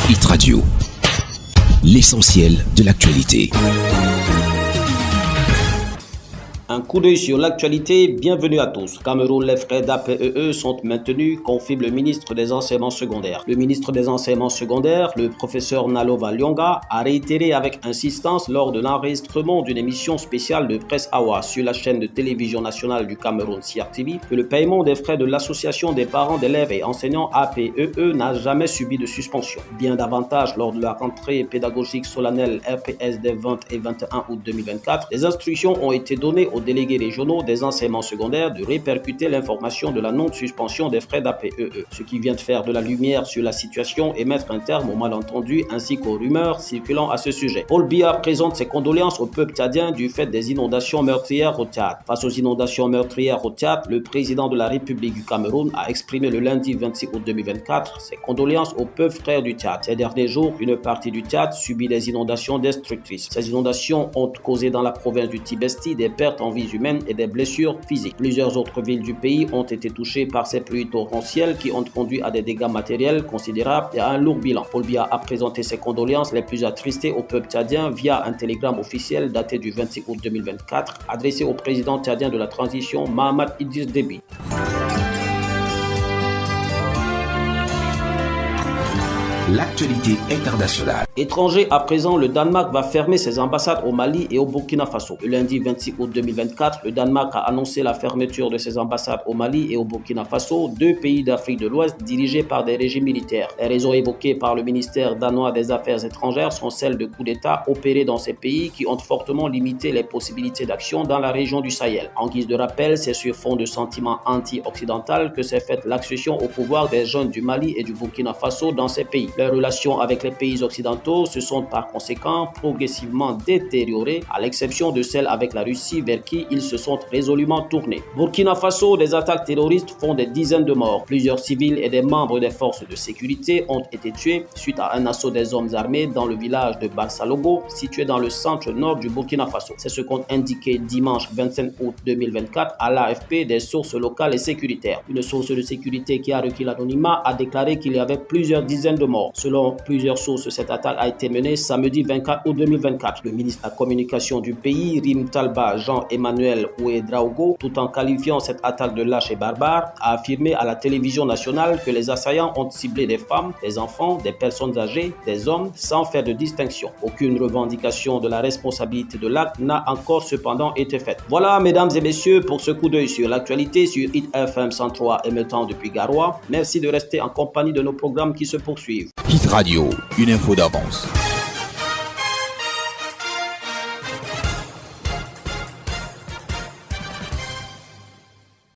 Hit Radio, l'essentiel de l'actualité. Un coup d'œil sur l'actualité, bienvenue à tous. Cameroun, les frais d'APEE sont maintenus, confirme le ministre des Enseignements secondaires. Le ministre des Enseignements secondaires, le professeur Nalova Lyonga, a réitéré avec insistance lors de l'enregistrement d'une émission spéciale de Presse Awa sur la chaîne de télévision nationale du Cameroun, CRTV, que le paiement des frais de l'association des parents d'élèves et enseignants APEE n'a jamais subi de suspension. Bien davantage, lors de la rentrée pédagogique solennelle RPS des 20 et 21 août 2024, les instructions ont été données aux délégués régionaux des enseignements secondaires de répercuter l'information de la non-suspension des frais d'APEE, ce qui vient de faire de la lumière sur la situation et mettre un terme aux malentendus ainsi qu'aux rumeurs circulant à ce sujet. Paul Biya présente ses condoléances au peuple tchadien du fait des inondations meurtrières au Tchad. Face aux inondations meurtrières au Tchad, le président de la République du Cameroun a exprimé le lundi 26 août 2024 ses condoléances aux peuples frères du Tchad. Ces derniers jours, une partie du Tchad subit des inondations destructrices. Ces inondations ont causé dans la province du Tibesti des pertes en vies humaines et des blessures physiques. Plusieurs autres villes du pays ont été touchées par ces pluies torrentielles qui ont conduit à des dégâts matériels considérables et à un lourd bilan. Paul Biya a présenté ses condoléances les plus attristées au peuple tchadien via un télégramme officiel daté du 26 août 2024 adressé au président tchadien de la transition Mahamat Idriss Déby. L'actualité internationale. Étranger à présent, le Danemark va fermer ses ambassades au Mali et au Burkina Faso. Le lundi 26 août 2024, le Danemark a annoncé la fermeture de ses ambassades au Mali et au Burkina Faso, deux pays d'Afrique de l'Ouest dirigés par des régimes militaires. Les raisons évoquées par le ministère danois des Affaires étrangères sont celles de coups d'État opérés dans ces pays qui ont fortement limité les possibilités d'action dans la région du Sahel. En guise de rappel, c'est sur fond de sentiments anti-occidental que s'est faite l'accession au pouvoir des jeunes du Mali et du Burkina Faso dans ces pays. Leurs relations avec les pays occidentaux se sont par conséquent progressivement détériorées, à l'exception de celles avec la Russie vers qui ils se sont résolument tournés. Burkina Faso, des attaques terroristes font des dizaines de morts. Plusieurs civils et des membres des forces de sécurité ont été tués suite à un assaut des hommes armés dans le village de Barsalogo, situé dans le centre-nord du Burkina Faso. C'est ce qu'ont indiqué dimanche 25 août 2024 à l'AFP des sources locales et sécuritaires. Une source de sécurité qui a requis l'anonymat a déclaré qu'il y avait plusieurs dizaines de morts. Selon plusieurs sources, cette attaque a été menée samedi 24 août 2024. Le ministre de la Communication du pays, Rim Talba Jean-Emmanuel Ouedraogo, tout en qualifiant cette attaque de lâche et barbare, a affirmé à la télévision nationale que les assaillants ont ciblé des femmes, des enfants, des personnes âgées, des hommes, sans faire de distinction. Aucune revendication de la responsabilité de l'acte n'a encore cependant été faite. Voilà, mesdames et messieurs, pour ce coup d'œil sur l'actualité sur Hit FM 103 émettant depuis Garoua. Merci de rester en compagnie de nos programmes qui se poursuivent. Hit Radio, une info d'avance.